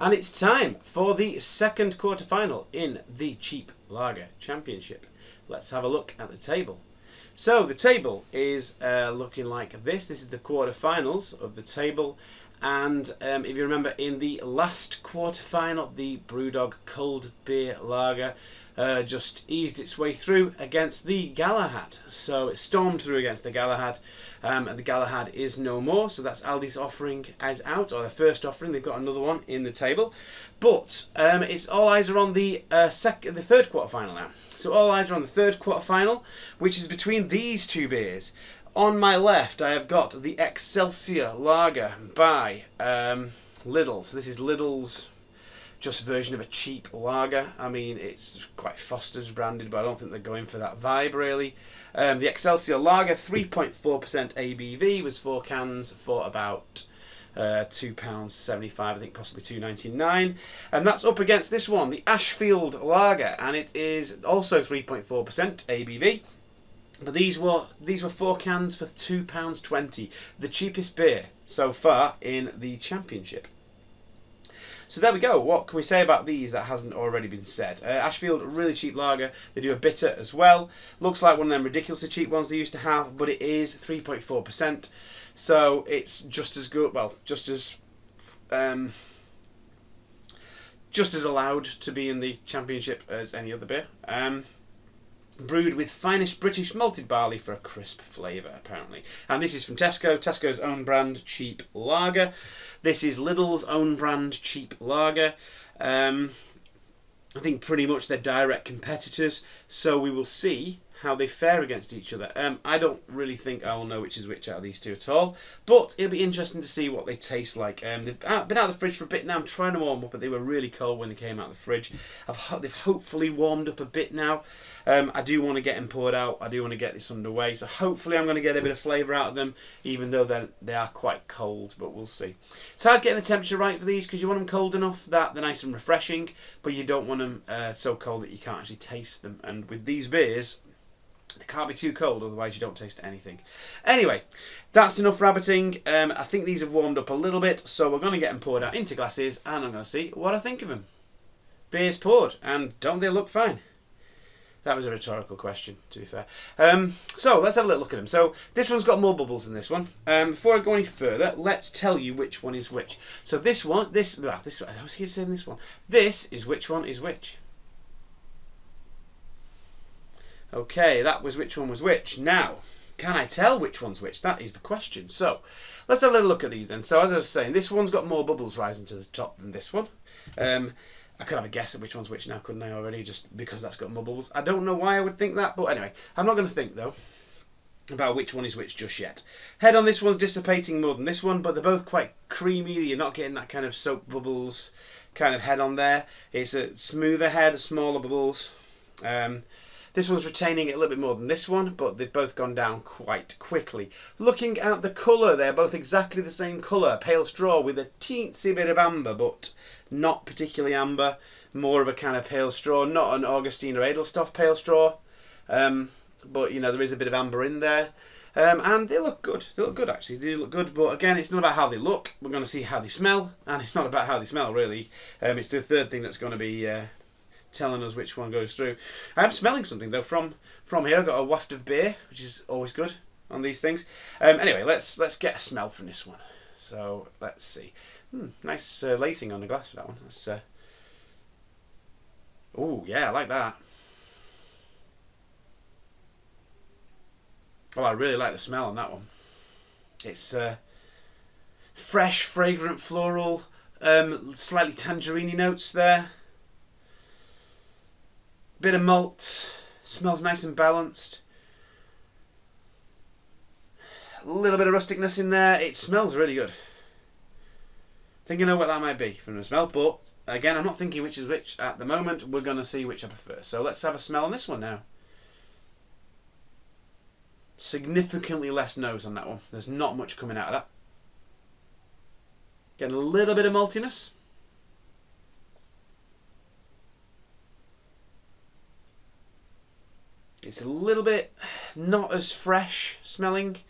And it's time for the second quarter-final in the Cheap Lager Championship. Let's have a look at the table. So the table is looking like this. This is the quarter-finals of the table. And if you remember, in the last quarter-final, the Brewdog Cold Beer Lager just eased its way through against the Galahad. So it stormed through against the Galahad, and the Galahad is no more. So that's Aldi's offering is out, or their first offering. They've got another one in the table, but it's all eyes are on the third quarter-final now. So all eyes are on the third quarter-final, which is between these two beers. On my left, I have got the Excelsior Lager by Lidl. So this is Lidl's just version of a cheap lager. I mean, it's quite Foster's branded, but I don't think they're going for that vibe really. The Excelsior Lager, 3.4% ABV, was 4 cans for about £2.75, I think possibly £2.99, and that's up against this one, the Ashfield Lager, and it is also 3.4% ABV. But these were 4 cans for £2.20, the cheapest beer so far in the championship. So there we go. What can we say about these that hasn't already been said? Ashfield, really cheap lager. They do a bitter as well. Looks like one of them ridiculously cheap ones they used to have, but it is 3.4%. So it's just as good. Well, just as allowed to be in the championship as any other beer. Brewed with finest British malted barley for a crisp flavour, apparently. And this is from Tesco, Tesco's own brand cheap lager. This is Lidl's own brand cheap lager. I think pretty much they're direct competitors, so we will see how they fare against each other. I don't really think I will know which is which out of these two at all, but it'll be interesting to see what they taste like. They've been out of the fridge for a bit now. I'm trying to warm up, but they were really cold when they came out of the fridge. They've hopefully warmed up a bit now. I do want to get them poured out. I do want to get this underway, so hopefully I'm going to get a bit of flavour out of them, even though they are quite cold, but we'll see. It's hard getting the temperature right for these because you want them cold enough that they're nice and refreshing, but you don't want them so cold that you can't actually taste them. And with these beers, they can't be too cold, otherwise you don't taste anything. Anyway, that's enough rabbiting. I think these have warmed up a little bit, so we're going to get them poured out into glasses, and I'm going to see what I think of them. Beers poured, and don't they look fine? That was a rhetorical question, to be fair. So let's have a little look at them. So this one's got more bubbles than this one. Before I go any further, let's tell you which one is which. So this one, I always keep saying this one. This is which one is which. Okay, that was which one was which. Now, can I tell which one's which? That is the question. So let's have a little look at these then. So as I was saying, this one's got more bubbles rising to the top than this one. I could have a guess at which one's which now, couldn't I, already, just because that's got more bubbles. I don't know why I would think that, but anyway, I'm not going to think, though, about which one is which just yet. Head on this one's dissipating more than this one, but they're both quite creamy. You're not getting that kind of soap bubbles kind of head on there. It's a smoother head, smaller bubbles. This one's retaining it a little bit more than this one, but they've both gone down quite quickly. Looking at the colour, they're both exactly the same colour. Pale straw with a teensy bit of amber, but not particularly amber. More of a kind of pale straw, not an Augustine or Edelstoff pale straw. But, you know, there is a bit of amber in there. And they look good. They look good, actually. They look good, but again, it's not about how they look. We're going to see how they smell, and it's not about how they smell, really. It's the third thing that's going to be telling us which one goes through. I am smelling something though from here. I've got a waft of beer, which is always good on these things. Anyway, let's get a smell from this one. So let's see. Nice lacing on the glass for that one. Let's. Oh yeah, I like that. Oh, I really like the smell on that one. It's fresh, fragrant, floral, slightly tangerine notes there. Bit of malt, smells nice and balanced. A little bit of rusticness in there. It smells really good. I think I know what that might be from the smell, but again, I'm not thinking which is which at the moment. We're going to see which I prefer. So let's have a smell on this one now. Significantly less nose on that one. There's not much coming out of that. Getting a little bit of maltiness. It's a little bit not as fresh smelling. It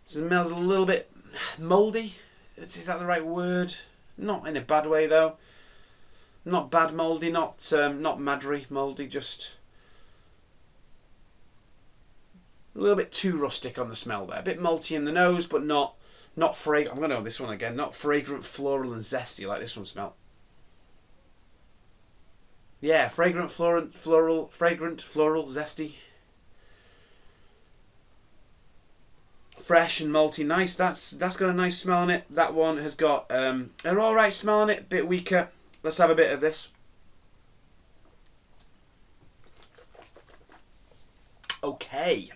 smells a little bit mouldy. Is that the right word? Not in a bad way though. Not bad mouldy, not madry mouldy, just a little bit too rustic on the smell there. A bit malty in the nose, but not fragrant. I'm going to go this one again. Not fragrant, floral and zesty like this one smelled. Yeah, fragrant, floral, zesty. Fresh and malty, nice. That's got a nice smell on it. That one has got an alright smell on it, bit weaker. Let's have a bit of this. Okay,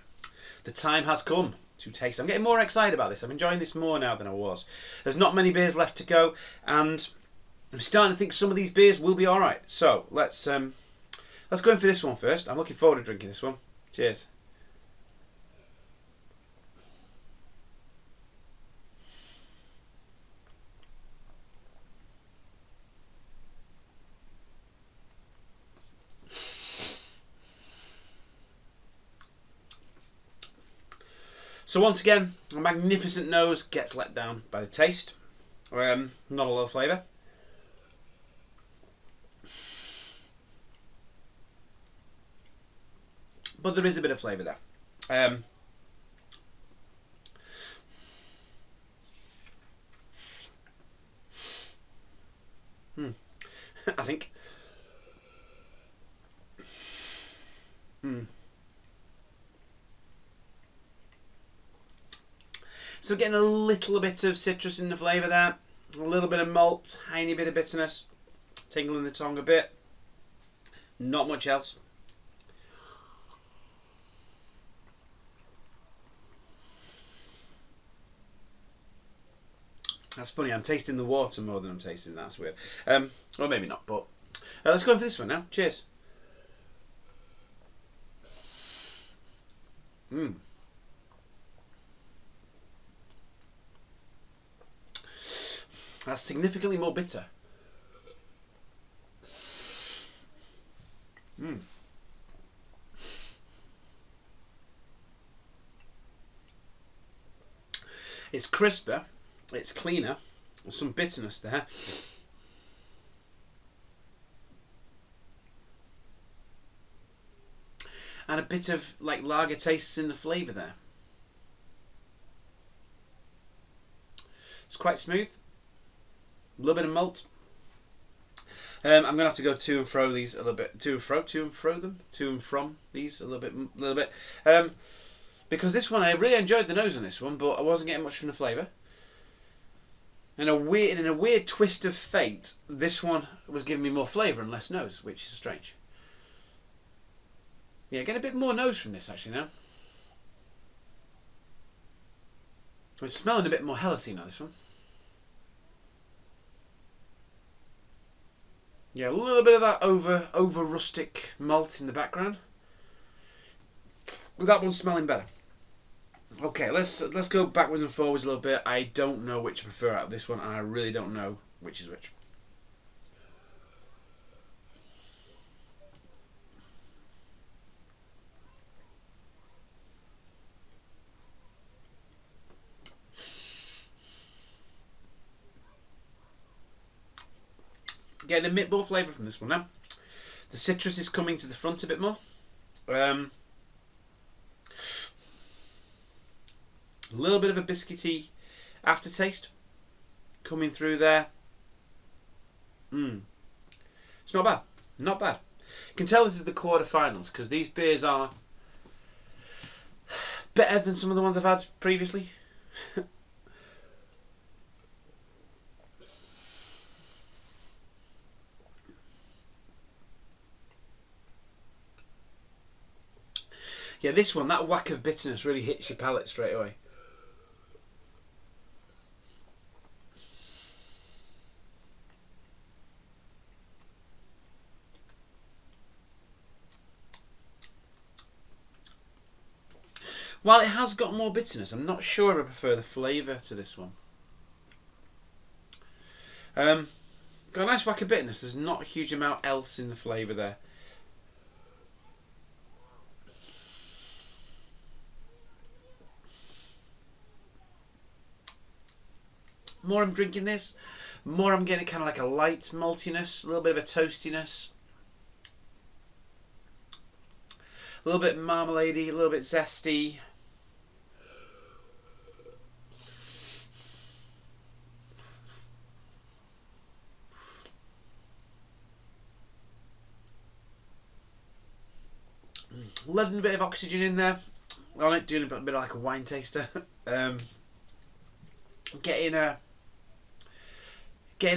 the time has come to taste. I'm getting more excited about this. I'm enjoying this more now than I was. There's not many beers left to go, and I'm starting to think some of these beers will be alright. So let's go in for this one first. I'm looking forward to drinking this one. Cheers. So once again, a magnificent nose gets let down by the taste. Not a lot of flavour. But there is a bit of flavour there. I think. So getting a little bit of citrus in the flavour there, a little bit of malt, tiny bit of bitterness, tingling the tongue a bit. Not much else. That's funny, I'm tasting the water more than I'm tasting that. That's weird. Well, maybe not, but let's go for this one now. Cheers. That's significantly more bitter. It's crisper, it's cleaner, there's some bitterness there. And a bit of like lager tastes in the flavour there. It's quite smooth. A little bit of malt. I'm going to have to go to and fro these a little bit. To and from these a little bit. Because this one, I really enjoyed the nose on this one, but I wasn't getting much from the flavour. In a weird twist of fate, this one was giving me more flavour and less nose, which is strange. Yeah, get a bit more nose from this actually now. It's smelling a bit more healthy now, this one. Yeah, a little bit of that over rustic malt in the background. That one's smelling better. Okay, let's go backwards and forwards a little bit. I don't know which I prefer out of this one, and I really don't know which is which. Getting a bit more flavour from this one now. The citrus is coming to the front a bit more. A little bit of a biscuity aftertaste coming through there. It's not bad. Not bad. You can tell this is the quarterfinals because these beers are better than some of the ones I've had previously. Yeah, this one, that whack of bitterness really hits your palate straight away. While it has got more bitterness, I'm not sure I prefer the flavour to this one. Got a nice whack of bitterness. There's not a huge amount else in the flavour there. More I'm drinking this, More I'm getting kind of like a light maltiness, a little bit of a toastiness. A little bit marmalade-y, a little bit zesty. Letting a bit of oxygen in there on it, doing a bit like a wine taster. Getting a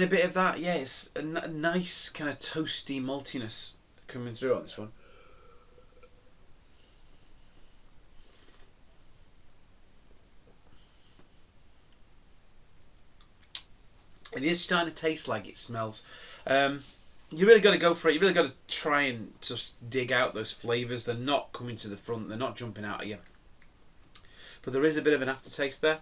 bit of that. Yeah, it's a nice kind of toasty maltiness coming through on this one. It is starting to taste like it smells. You really got to go for it. You really got to try and just dig out those flavours. They're not coming to the front. They're not jumping out at you. But there is a bit of an aftertaste there.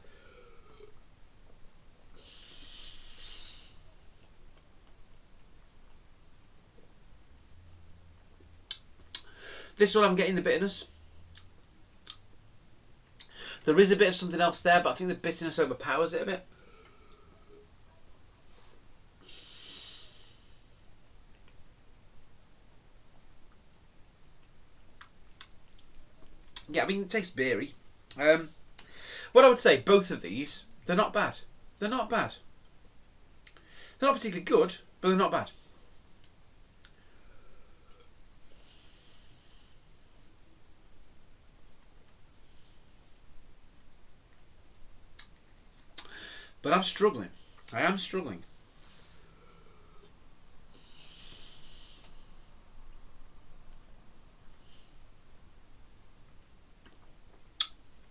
This one I'm getting the bitterness. There is a bit of something else there, but I think the bitterness overpowers it a bit. Yeah, I mean, it tastes beery. What I would say, both of these, they're not bad. They're not bad. They're not particularly good, but they're not bad. But I'm struggling. I am struggling.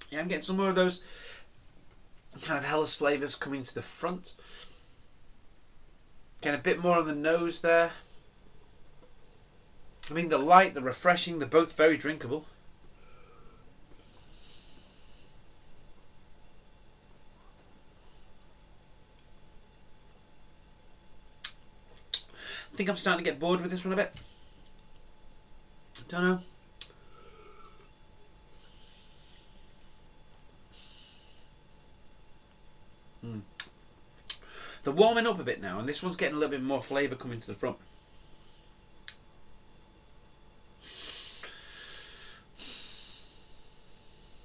Yeah, I'm getting some more of those kind of Hellas flavours coming to the front. Getting a bit more on the nose there. I mean, the light, the refreshing, they're both very drinkable. I think I'm starting to get bored with this one a bit. Don't know. They're warming up a bit now, and this one's getting a little bit more flavour coming to the front.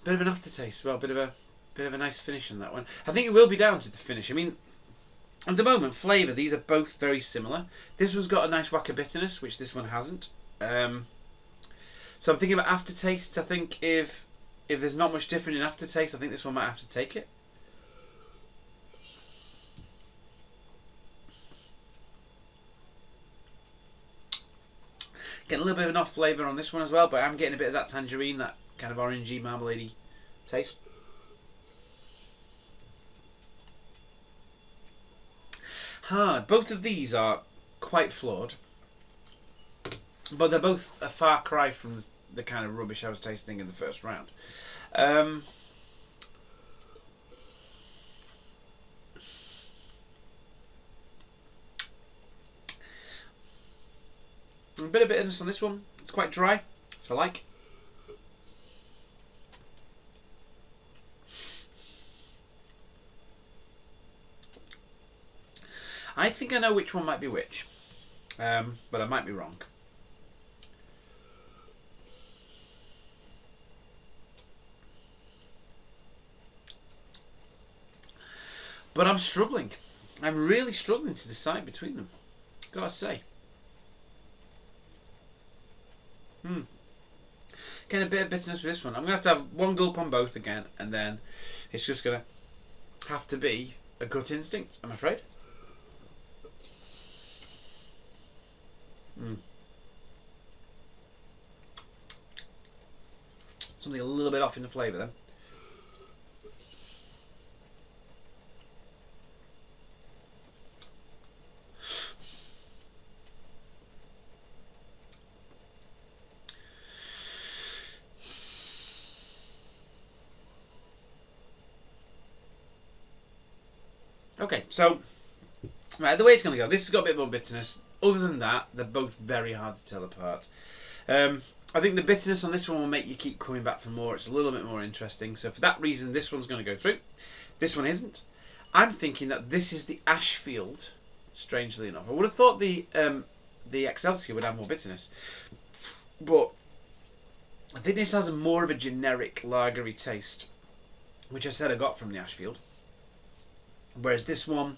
Bit of an aftertaste, well, bit of a nice finish on that one. I think it will be down to the finish. I mean, at the moment, flavour, these are both very similar. This one's got a nice whack of bitterness, which this one hasn't. So I'm thinking about aftertaste. I think if there's not much different in aftertaste, I think this one might have to take it. Getting a little bit of an off flavour on this one as well, but I'm getting a bit of that tangerine, that kind of orangey, marmalade-y taste. Hard. Both of these are quite flawed, but they're both a far cry from the kind of rubbish I was tasting in the first round. A bit of bitterness on this one. It's quite dry, which I like. I think I know which one might be which, but I might be wrong. But I'm struggling. I'm really struggling to decide between them. Gotta say. Getting a bit of bitterness with this one. I'm going to have one gulp on both again, and then it's just going to have to be a gut instinct, I'm afraid. Something a little bit off in the flavour then. Okay, so right, the way it's going to go, this has got a bit more bitterness. Other than that, they're both very hard to tell apart. I think the bitterness on this one will make you keep coming back for more. It's a little bit more interesting. So for that reason, this one's going to go through. This one isn't. I'm thinking that this is the Ashfield strangely enough. I would have thought the Excelsior would have more bitterness, but I think this has more of a generic lagery taste, which I said I got from the Ashfield. Whereas this one,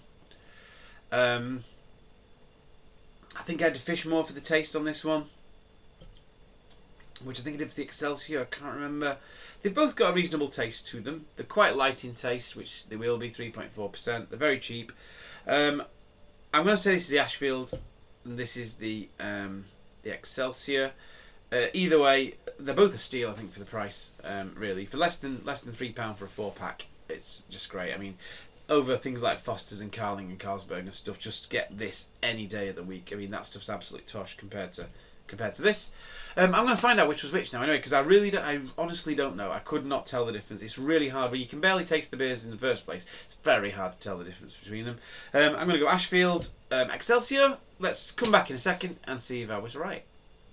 I think I had to fish more for the taste on this one, which I think I did for the Excelsior. I can't remember. They've both got a reasonable taste to them. They're quite light in taste, which they will be, 3.4%. They're very cheap. I'm going to say this is the Ashfield, and this is the Excelsior. Either way, they're both a steal, I think, for the price. Really, for less than £3 for a 4-pack, it's just great. I mean, over things like Foster's and Carling and Carlsberg and stuff, just get this any day of the week. I mean, that stuff's absolute tosh compared to this. I'm going to find out which was which now, anyway, because I honestly don't know. I could not tell the difference. It's really hard. When you can barely taste the beers in the first place, it's very hard to tell the difference between them. I'm going to go Ashfield, Excelsior. Let's come back in a second and see if I was right.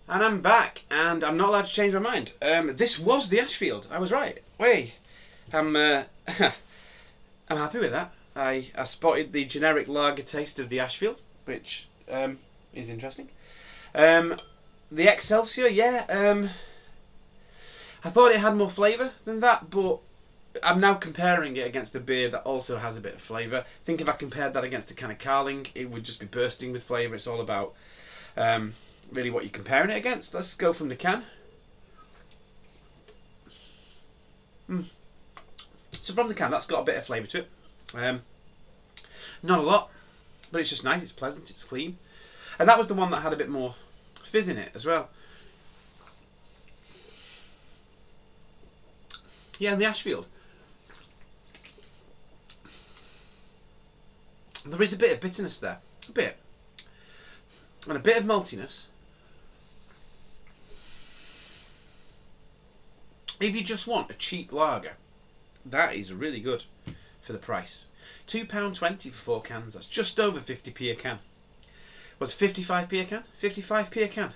And I'm back, and I'm not allowed to change my mind. This was the Ashfield. I was right. Wait, I'm I'm happy with that. I spotted the generic lager taste of the Ashfield, which is interesting. The Excelsior, yeah, I thought it had more flavour than that, but I'm now comparing it against a beer that also has a bit of flavour. I think if I compared that against a can of Carling, it would just be bursting with flavour. It's all about really what you're comparing it against. Let's go from the can. So from the can, that's got a bit of flavour to it. Not a lot, but it's just nice, it's pleasant, it's clean. And that was the one that had a bit more fizz in it as well. Yeah, and the Ashfield, there is a bit of bitterness there. A bit. And a bit of maltiness. If you just want a cheap lager, that is really good for the price. £2.20 for 4 cans. That's just over 50p a can. What's 55p a can? 55p a can.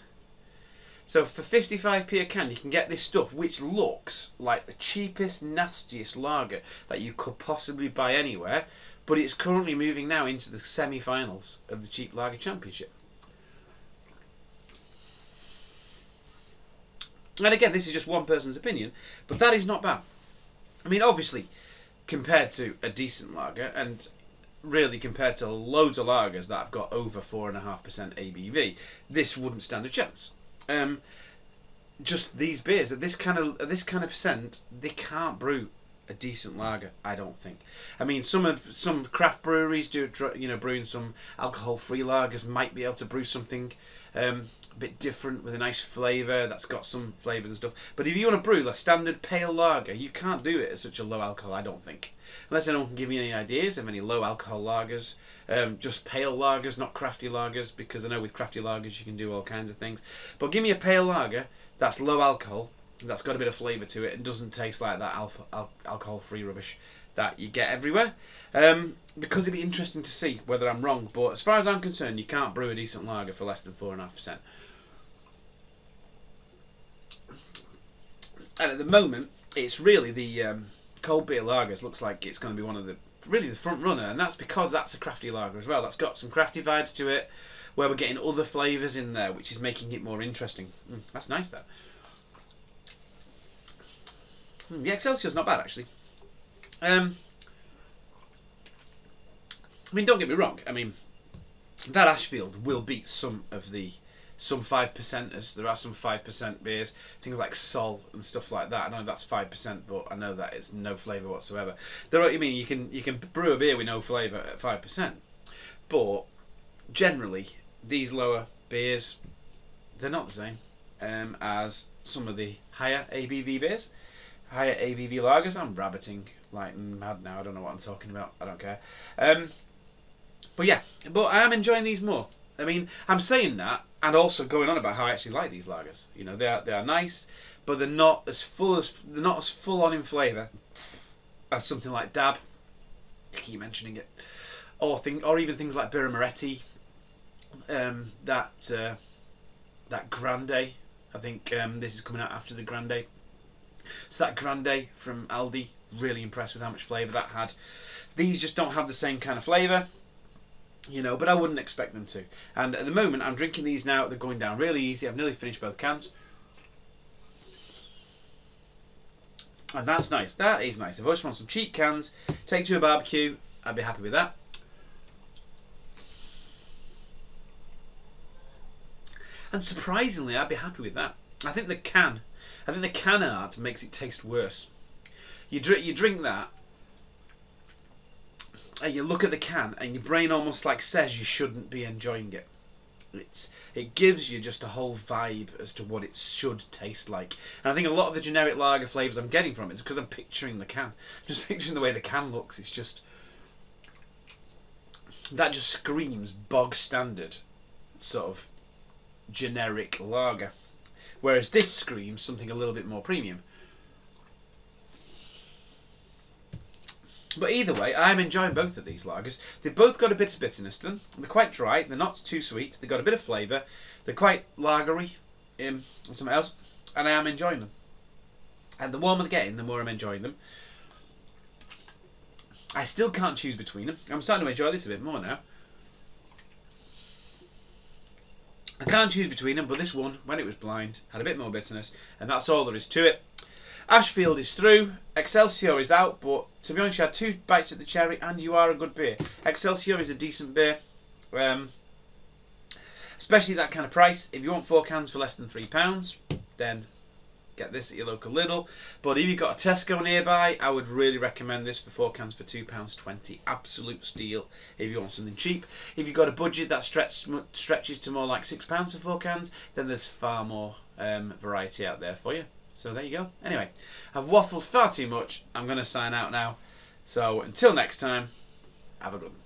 So for 55p a can, you can get this stuff, which looks like the cheapest, nastiest lager that you could possibly buy anywhere, but it's currently moving now into the semi-finals of the Cheap Lager Championship. And again, this is just one person's opinion, but that is not bad. I mean, obviously, compared to a decent lager, and really compared to loads of lagers that have got over 4.5% ABV, this wouldn't stand a chance. Just these beers at this kind of percent, they can't brew a decent lager, I don't think. I mean, some craft breweries brewing some alcohol-free lagers might be able to brew something a bit different with a nice flavour that's got some flavours and stuff. But if you want to brew a standard pale lager, you can't do it at such a low alcohol, I don't think. Unless anyone can give me any ideas of any low alcohol lagers, just pale lagers, not crafty lagers, because I know with crafty lagers you can do all kinds of things. But give me a pale lager that's low alcohol, that's got a bit of flavour to it, and doesn't taste like that alcohol-free rubbish that you get everywhere. Because it'd be interesting to see whether I'm wrong, but as far as I'm concerned, you can't brew a decent lager for less than 4.5%. And at the moment, it's really the cold beer lagers looks like it's going to be one of the front runner, and that's because that's a crafty lager as well. That's got some crafty vibes to it, where we're getting other flavours in there, which is making it more interesting. That's nice, though. The Excelsior's not bad, actually. I mean, don't get me wrong. I mean, that Ashfield will beat some 5%ers. There are some 5% beers, things like Sol and stuff like that. I know that's 5%, but I know that it's no flavour whatsoever. There are, I mean, you can brew a beer with no flavour at 5%, but generally these lower beers, they're not the same as some of the higher ABV beers. Higher ABV lagers. I'm rabbiting like mad now. I don't know what I'm talking about. I don't care. But yeah, but I am enjoying these more. I mean, I'm saying that and also going on about how I actually like these lagers. You know, they are nice, but they're not as full on in flavour as something like Dab. I keep mentioning it, or even things like Birra Moretti. That Grande. I think this is coming out after the Grande. So that Grande from Aldi, really impressed with how much flavour that had. These just don't have the same kind of flavour. You know, but I wouldn't expect them to. And at the moment, I'm drinking these now. They're going down really easy. I've nearly finished both cans. And that's nice. That is nice. If I just want some cheap cans, take to a barbecue, I'd be happy with that. And surprisingly, I'd be happy with that. I think the can art makes it taste worse. You drink that, and you look at the can, and your brain almost like says you shouldn't be enjoying it. It gives you just a whole vibe as to what it should taste like. And I think a lot of the generic lager flavours I'm getting from it is because I'm picturing the can. Just picturing the way the can looks. It's just... that just screams bog standard sort of generic lager. Whereas this screams something a little bit more premium. But either way, I'm enjoying both of these lagers. They've both got a bit of bitterness to them. They're quite dry. They're not too sweet. They've got a bit of flavour. They're quite lagery and something else. And I am enjoying them. And the warmer they're getting, the more I'm enjoying them. I still can't choose between them. I'm starting to enjoy this a bit more now. I can't choose between them, but this one, when it was blind, had a bit more bitterness. And that's all there is to it. Ashfield is through, Excelsior is out, but to be honest, you had 2 bites at the cherry and you are a good beer. Excelsior is a decent beer, especially at that kind of price. If you want 4 cans for less than £3, then get this at your local Lidl. But if you've got a Tesco nearby, I would really recommend this for 4 cans for £2.20. Absolute steal if you want something cheap. If you've got a budget that stretches to more like £6 for 4 cans, then there's far more variety out there for you. So there you go. Anyway, I've waffled far too much. I'm going to sign out now. So until next time, have a good one.